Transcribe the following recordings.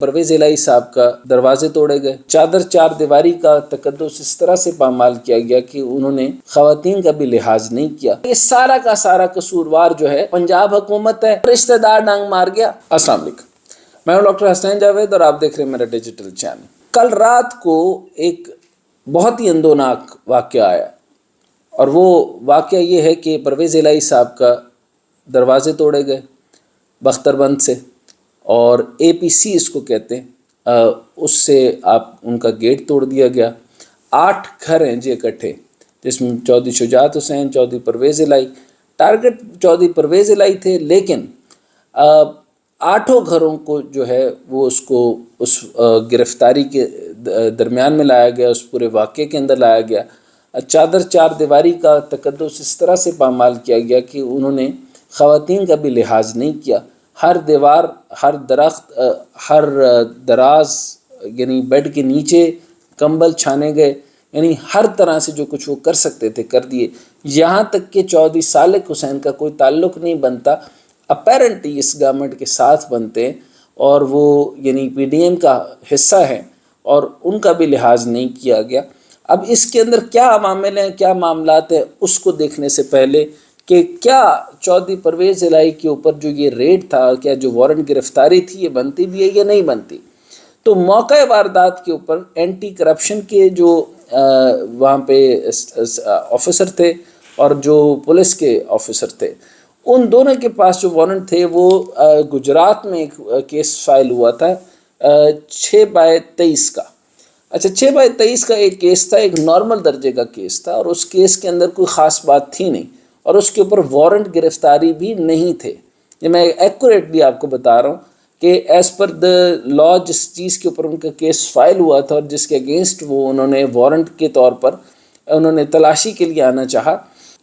پرویز الہی صاحب کا دروازے توڑے گئے، چادر چار دیواری کا تقدس اس طرح سے پامال کیا گیا کہ انہوں نے خواتین کا بھی لحاظ نہیں کیا۔ یہ سارا کا سارا قصوروار جو ہے پنجاب حکومت ہے، رشتہ دار ڈانگ مار گیا۔ السلام علیکم، میں ہوں ڈاکٹر حسنین جاوید اور آپ دیکھ رہے ہیں میرا ڈیجیٹل چینل۔ کل رات کو ایک بہت ہی اندوناک واقعہ آیا، اور وہ واقعہ یہ ہے کہ پرویز الہی صاحب کا دروازے توڑے گئے بختر بند سے، اور اے پی سی اس کو کہتے ہیں، اس سے ان کا گیٹ توڑ دیا گیا۔ 8 گھر ہیں جی اکٹھے، جس میں چودھری شجاعت حسین، چودھری پرویز الہی، ٹارگٹ چودھری پرویز الہی تھے، لیکن 8 گھروں کو جو ہے وہ اس گرفتاری کے درمیان میں لایا گیا، اس پورے واقعے کے اندر لایا گیا۔ چادر چار دیواری کا تقدس اس طرح سے پامال کیا گیا کہ انہوں نے خواتین کا بھی لحاظ نہیں کیا۔ ہر دیوار، ہر درخت، ہر دراز، یعنی بیڈ کے نیچے کمبل چھانے گئے، یعنی ہر طرح سے جو کچھ وہ کر سکتے تھے کر دیے۔ یہاں تک کہ چودھری صالح حسین کا کوئی تعلق نہیں بنتا، اپیرنٹلی اس گورنمنٹ کے ساتھ بنتے ہیں، اور وہ یعنی پی ڈی ایم کا حصہ ہیں، اور ان کا بھی لحاظ نہیں کیا گیا۔ اب اس کے اندر کیا عوامل ہیں، کیا معاملات ہیں، اس کو دیکھنے سے پہلے کہ کیا چودھری پرویز الہی کے اوپر جو یہ ریڈ تھا، کیا جو وارنٹ گرفتاری تھی یہ بنتی بھی ہے یا نہیں بنتی، تو موقع واردات کے اوپر اینٹی کرپشن کے جو وہاں پہ آفیسر تھے اور جو پولیس کے آفیسر تھے، ان دونوں کے پاس جو وارنٹ تھے وہ گجرات میں ایک کیس فائل ہوا تھا 6/23 کا۔ اچھا، 6/23 کا ایک کیس تھا، ایک نارمل درجے کا کیس تھا، اور اس کیس کے اندر کوئی خاص بات تھی نہیں، اور اس کے اوپر وارنٹ گرفتاری بھی نہیں تھے۔ یہ میں ایکوریٹلی آپ کو بتا رہا ہوں کہ ایز پر دا لا جس چیز کے اوپر ان کا کیس فائل ہوا تھا اور جس کے اگینسٹ وہ انہوں نے وارنٹ کے طور پر انہوں نے تلاشی کے لیے آنا چاہا،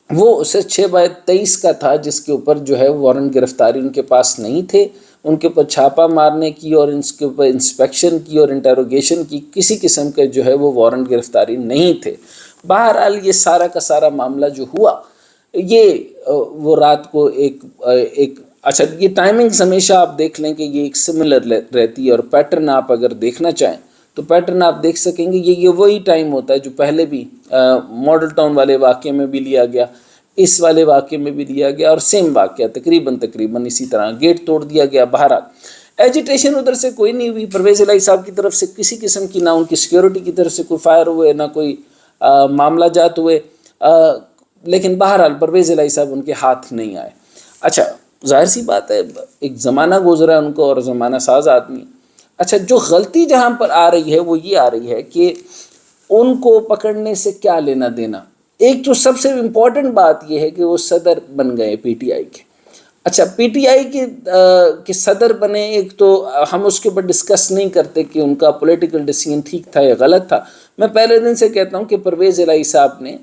وہ اسے 6/23 کا تھا، جس کے اوپر جو ہے وارنٹ گرفتاری ان کے پاس نہیں تھے۔ ان کے اوپر چھاپہ مارنے کی اور ان کے اوپر انسپیکشن کی اور انٹروگیشن کی کسی قسم کے جو ہے وہ وارنٹ گرفتاری نہیں تھے۔ بہرحال یہ سارا کا سارا معاملہ جو ہوا، یہ وہ رات کو ایک اچھا، یہ ٹائمنگز ہمیشہ آپ دیکھ لیں کہ یہ ایک سملر رہتی ہے، اور پیٹرن آپ اگر دیکھنا چاہیں تو پیٹرن آپ دیکھ سکیں گے، یہ وہی ٹائم ہوتا ہے جو پہلے بھی ماڈل ٹاؤن والے واقعے میں بھی لیا گیا، اس والے واقعے میں بھی لیا گیا، اور سیم واقعہ تقریباً اسی طرح گیٹ توڑ دیا گیا۔ بہرحال ایجیٹیشن ادھر سے کوئی نہیں ہوئی، پرویز الہی صاحب کی طرف سے کسی قسم کی، نہ ان کی سیکیورٹی کی طرف سے کوئی فائر ہوئے، نہ کوئی معاملہ جات ہوئے، لیکن بہرحال پرویز الہی صاحب ان کے ہاتھ نہیں آئے۔ اچھا، ظاہر سی بات ہے، ایک زمانہ گزرا ان کو، اور زمانہ ساز آدمی۔ اچھا، جو غلطی جہاں پر آ رہی ہے وہ یہ آ رہی ہے کہ ان کو پکڑنے سے کیا لینا دینا۔ ایک تو سب سے امپورٹنٹ بات یہ ہے کہ وہ صدر بن گئے پی ٹی آئی کے۔ اچھا، پی ٹی آئی کے صدر بنے، ایک تو ہم اس کے اوپر ڈسکس نہیں کرتے کہ ان کا پولیٹیکل ڈیسیژن ٹھیک تھا یا غلط تھا۔ میں پہلے دن سے کہتا ہوں کہ پرویز الہی صاحب نے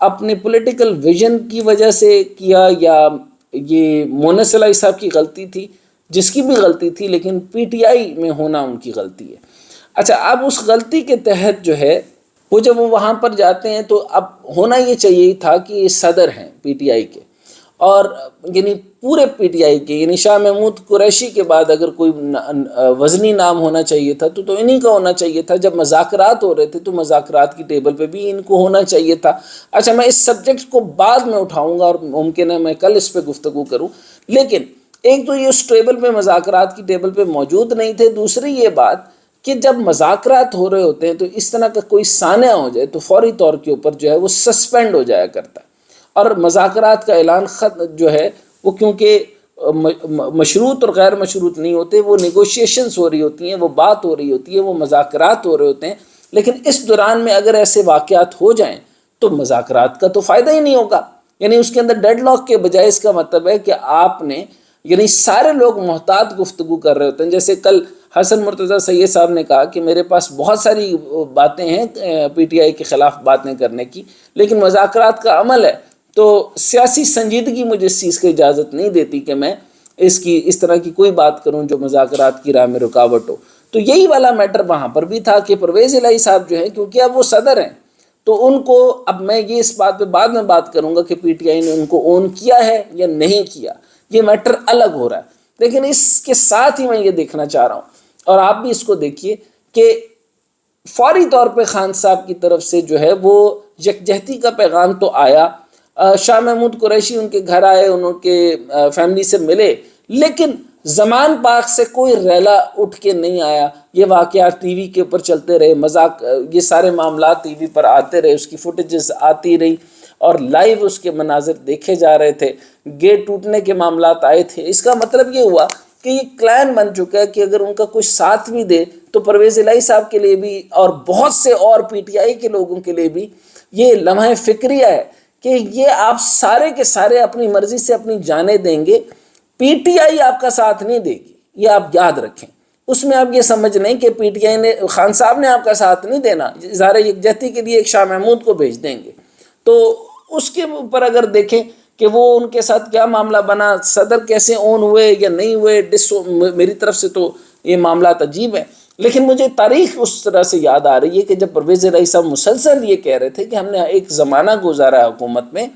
اپنے پولیٹیکل ویژن کی وجہ سے کیا، یا یہ مونس الہی صاحب کی غلطی تھی، جس کی بھی غلطی تھی، لیکن پی ٹی آئی میں ہونا ان کی غلطی ہے۔ اچھا، اب اس غلطی کے تحت جو ہے وہ جب وہ وہاں پر جاتے ہیں تو اب ہونا یہ چاہیے تھا کہ یہ صدر ہیں پی ٹی آئی کے، اور یعنی پورے پی ٹی آئی کے، یعنی شاہ محمود قریشی کے بعد اگر کوئی وزنی نام ہونا چاہیے تھا تو انہی کا ہونا چاہیے تھا۔ جب مذاکرات ہو رہے تھے تو مذاکرات کی ٹیبل پہ بھی ان کو ہونا چاہیے تھا۔ اچھا، میں اس سبجیکٹ کو بعد میں اٹھاؤں گا، اور ممکن ہے میں کل اس پہ گفتگو کروں، لیکن ایک تو یہ اس ٹیبل پہ، مذاکرات کی ٹیبل پہ موجود نہیں تھے۔ دوسری یہ بات کہ جب مذاکرات ہو رہے ہوتے ہیں تو اس طرح کا کوئی سانحہ ہو جائے تو فوری طور کے اوپر جو ہے وہ سسپینڈ ہو جایا کرتا ہے، اور مذاکرات کا اعلان خط جو ہے وہ کیونکہ مشروط اور غیر مشروط نہیں ہوتے، وہ نیگوشیشنز ہو رہی ہوتی ہیں، وہ بات ہو رہی ہوتی ہے، وہ مذاکرات ہو رہے ہوتے ہیں، لیکن اس دوران میں اگر ایسے واقعات ہو جائیں تو مذاکرات کا تو فائدہ ہی نہیں ہوگا۔ یعنی اس کے اندر ڈیڈ لاک کے بجائے اس کا مطلب ہے کہ آپ نے، یعنی سارے لوگ محتاط گفتگو کر رہے ہوتے ہیں۔ جیسے کل حسن مرتضیٰ سید صاحب نے کہا کہ میرے پاس بہت ساری باتیں ہیں پی ٹی آئی کے خلاف باتیں کرنے کی، لیکن مذاکرات کا عمل ہے، تو سیاسی سنجیدگی مجھے اس چیز کی اجازت نہیں دیتی کہ میں اس طرح کی کوئی بات کروں جو مذاکرات کی راہ میں رکاوٹ ہو۔ تو یہی والا میٹر وہاں پر بھی تھا کہ پرویز الہی صاحب جو ہیں، کیونکہ اب وہ صدر ہیں، تو ان کو، اب میں یہ اس بات پہ بعد میں بات کروں گا کہ پی ٹی آئی نے ان کو اون کیا ہے یا نہیں کیا، یہ میٹر الگ ہو رہا ہے، لیکن اس کے ساتھ ہی میں یہ دیکھنا چاہ رہا ہوں، اور آپ بھی اس کو دیکھیے کہ فوری طور پہ خان صاحب کی طرف سے جو ہے وہ یکجہتی کا پیغام تو آیا، شاہ محمود قریشی ان کے گھر آئے، ان کے فیملی سے ملے، لیکن زمان پاک سے کوئی ریلا اٹھ کے نہیں آیا۔ یہ واقعات ٹی وی کے اوپر چلتے رہے، مذاق، یہ سارے معاملات ٹی وی پر آتے رہے، اس کی فوٹیجز آتی رہی اور لائیو اس کے مناظر دیکھے جا رہے تھے، گیٹ ٹوٹنے کے معاملات آئے تھے۔ اس کا مطلب یہ ہوا کہ یہ کلین بن چکا ہے کہ اگر ان کا کوئی ساتھ بھی دے تو پرویز الہی صاحب کے لیے بھی اور بہت سے اور پی ٹی آئی کے لوگوں کے لیے بھی یہ لمحہ فکریہ ہے کہ یہ آپ سارے کے سارے اپنی مرضی سے اپنی جانیں دیں گے، پی ٹی آئی آپ کا ساتھ نہیں دے گی، یہ آپ یاد رکھیں۔ اس میں آپ یہ سمجھ لیں کہ پی ٹی آئی نے، خان صاحب نے آپ کا ساتھ نہیں دینا، اظہار یکجہتی کے لیے ایک شاہ محمود کو بھیج دیں گے۔ تو اس کے اوپر اگر دیکھیں کہ وہ ان کے ساتھ کیا معاملہ بنا، صدر کیسے اون ہوئے یا نہیں ہوئے، میری طرف سے تو یہ معاملات عجیب ہیں، لیکن مجھے تاریخ اس طرح سے یاد آ رہی ہے کہ جب پرویز الہی صاحب مسلسل یہ کہہ رہے تھے کہ ہم نے ایک زمانہ گزارا حکومت میں،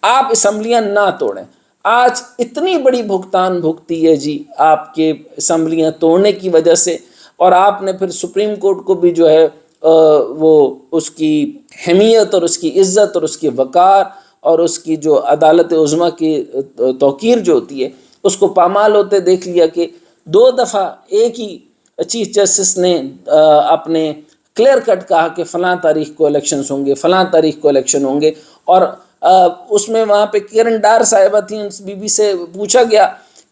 آپ اسمبلیاں نہ توڑیں، آج اتنی بڑی بھگتان بھگتی ہے جی آپ کے اسمبلیاں توڑنے کی وجہ سے، اور آپ نے پھر سپریم کورٹ کو بھی جو ہے وہ اس کی حمیت اور اس کی عزت اور اس کی وقار اور اس کی جو عدالت عظمیٰ کی توقیر جو ہوتی ہے اس کو پامال ہوتے دیکھ لیا کہ 2 دفعہ ایک ہی چیف جسٹس نے اپنے کلیئر کٹ کہا کہ فلاں تاریخ کو الیکشنز ہوں گے، فلاں تاریخ کو الیکشن ہوں گے، اور اس میں وہاں پہ کرن ڈار صاحبہ تھیں، اس بی بی سے پوچھا گیا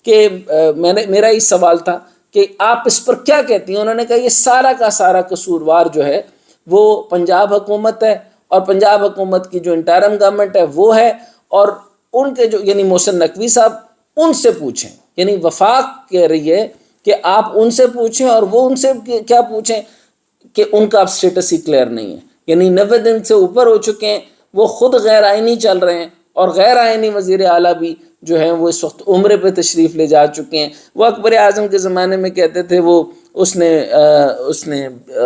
کہ میرا ہی سوال تھا کہ آپ اس پر کیا کہتی ہیں؟ انہوں نے کہا یہ سارا کا سارا قصوروار جو ہے وہ پنجاب حکومت ہے، اور پنجاب حکومت کی جو انٹرم گورنمنٹ ہے وہ ہے، اور ان کے جو یعنی محسن نقوی صاحب، ان سے پوچھیں، یعنی وفاق کہہ رہی ہے کہ آپ ان سے پوچھیں، اور وہ ان سے کیا پوچھیں کہ ان کا اب سٹیٹس ہی کلیئر نہیں ہے، یعنی 90 دن سے اوپر ہو چکے ہیں، وہ خود غیر آئینی چل رہے ہیں، اور غیر آئینی وزیر اعلیٰ بھی جو ہیں وہ اس وقت عمرے پہ تشریف لے جا چکے ہیں۔ وہ اکبر اعظم کے زمانے میں کہتے تھے وہ اس نے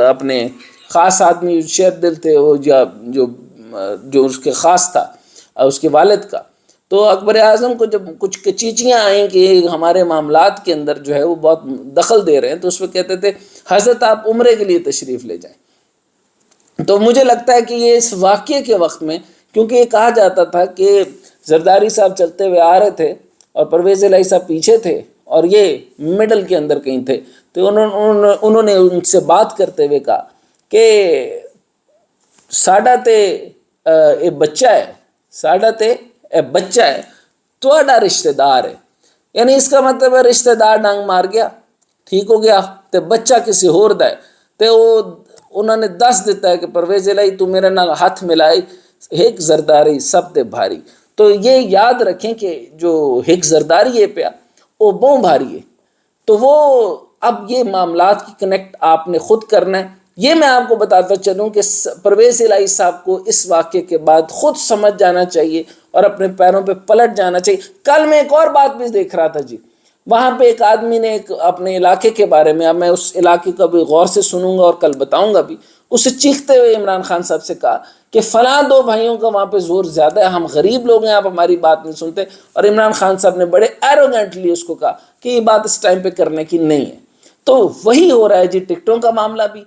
اپنے خاص آدمی شیر دل تھے وہ جو اس کے خاص تھا اس کے والد کا، تو اکبر اعظم کو جب کچھ کچیچیاں آئیں کہ ہمارے معاملات کے اندر جو ہے وہ بہت دخل دے رہے ہیں، تو اس میں کہتے تھے حضرت آپ عمرے کے لیے تشریف لے جائیں۔ تو مجھے لگتا ہے کہ یہ اس واقعے کے وقت میں، کیونکہ یہ کہا جاتا تھا کہ زرداری صاحب چلتے ہوئے آ رہے تھے اور پرویز الہی صاحب پیچھے تھے اور یہ مڈل کے اندر کہیں تھے، تو انہوں نے ان سے بات کرتے ہوئے کہا کہ ساڈا تے اے بچہ ہے، ساڈا تے اے بچہ ہے، تہاڈا رشتہ دار ہے، یعنی اس کا مطلب ہے رشتہ دار ڈانگ مار گیا، ٹھیک ہو گیا، تے بچہ کسی ہور دا ہے، تے وہ انہوں نے دس دیتا ہے کہ پرویز الہی تو میرے نال ہاتھ ملائی، ہک زرداری سب تے بھاری۔ تو یہ یاد رکھیں کہ جو ہک زرداری ہے پیا وہ بہت بھاری ہے، تو وہ اب یہ معاملات کی کنیکٹ آپ نے خود کرنا ہے۔ یہ میں آپ کو بتاتا چلوں کہ پرویز الہی صاحب کو اس واقعے کے بعد خود سمجھ جانا چاہیے اور اپنے پیروں پہ پلٹ جانا چاہیے۔ کل میں ایک اور بات بھی دیکھ رہا تھا جی، وہاں پہ ایک آدمی نے ایک اپنے علاقے کے بارے میں، اب میں اس علاقے کا بھی غور سے سنوں گا اور کل بتاؤں گا بھی، اسے چیختے ہوئے عمران خان صاحب سے کہا کہ فلاں 2 بھائیوں کا وہاں پہ زور زیادہ ہے، ہم غریب لوگ ہیں، آپ ہماری بات نہیں سنتے، اور عمران خان صاحب نے بڑے ایروگنٹلی اس کو کہا کہ یہ بات اس ٹائم پہ کرنے کی نہیں ہے۔ تو وہی ہو رہا ہے جی ٹکٹوں کا معاملہ بھی۔